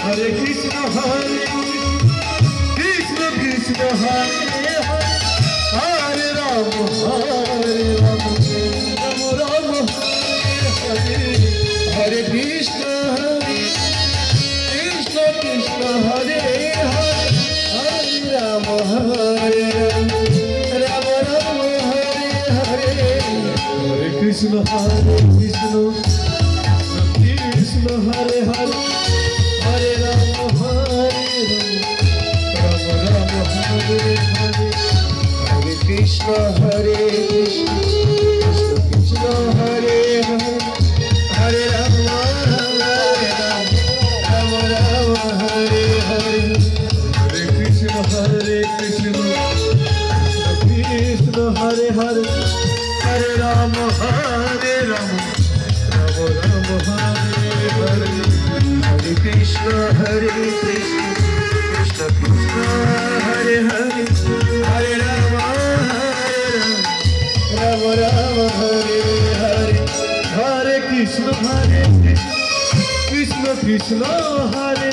Hare Krishna Krishna Krishna Hare Hare Hare Rama Rama Rama Hare Hare Krishna Krishna Krishna Hare Hare Hare Rama Rama Rama Hare Hare Hare Krishna Krishna Hare Hare Hare Rama Rama Rama Hare Hare Hare Krishna Krishna Krishna Hare Hare Hare Rama Rama Rama Hare Hare Hare Krishna Krishna Hare Hare Hare Rama Rama Rama Hare Hare Hare Krishna Krishna Krishna Hare Hare Hare Rama Rama Rama Hare Hare Hare Krishna Krishna Krishna Hare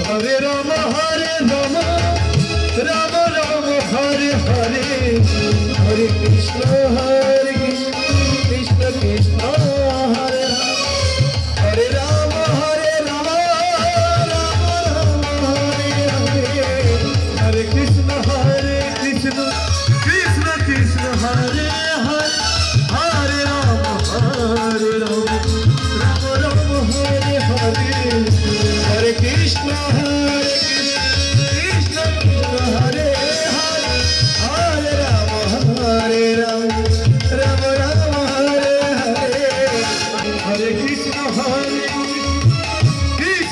Hare Rama Rama Rama Hare Hare Hare Krishna Krishna Krishna Hare Hare Rama Rama Rama Hare Hare Hare Krishna Krishna Krishna Hare Hare Hare Rama Rama Rama Hare Hare Hare Krishna Krishna Krishna Hare Hare Hare Rama Rama Rama Hare Hare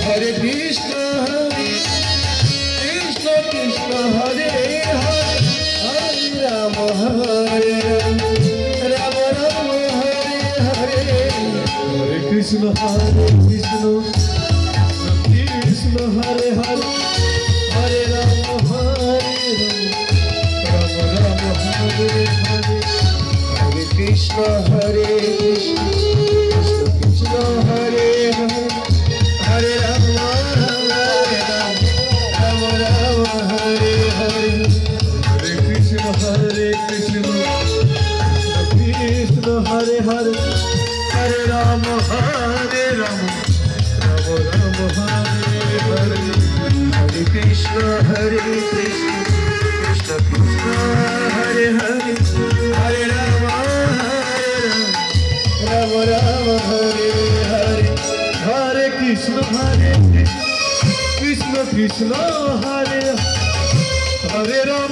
Hare Krishna Krishna Krishna Hare Hare Hare Rama Rama Hare Hare Krishna Krishna Krishna Hare Hare Hare Rama Rama Rama Hare Hare Hare Krishna Krishna Hare Hare Hare Rama Rama Rama Hare Hare Hare Krishna Krishna Krishna Hare Hare Hare Rama Rama Rama Hare Hare Hare Krishna Krishna Hare Hare Hare Rama Rama Rama Hare Hare Hare Krishna Krishna Krishna Hare Hare Hare Rama Rama Rama Hare Hare Hare Krishna Krishna Krishna Hare Hare Rama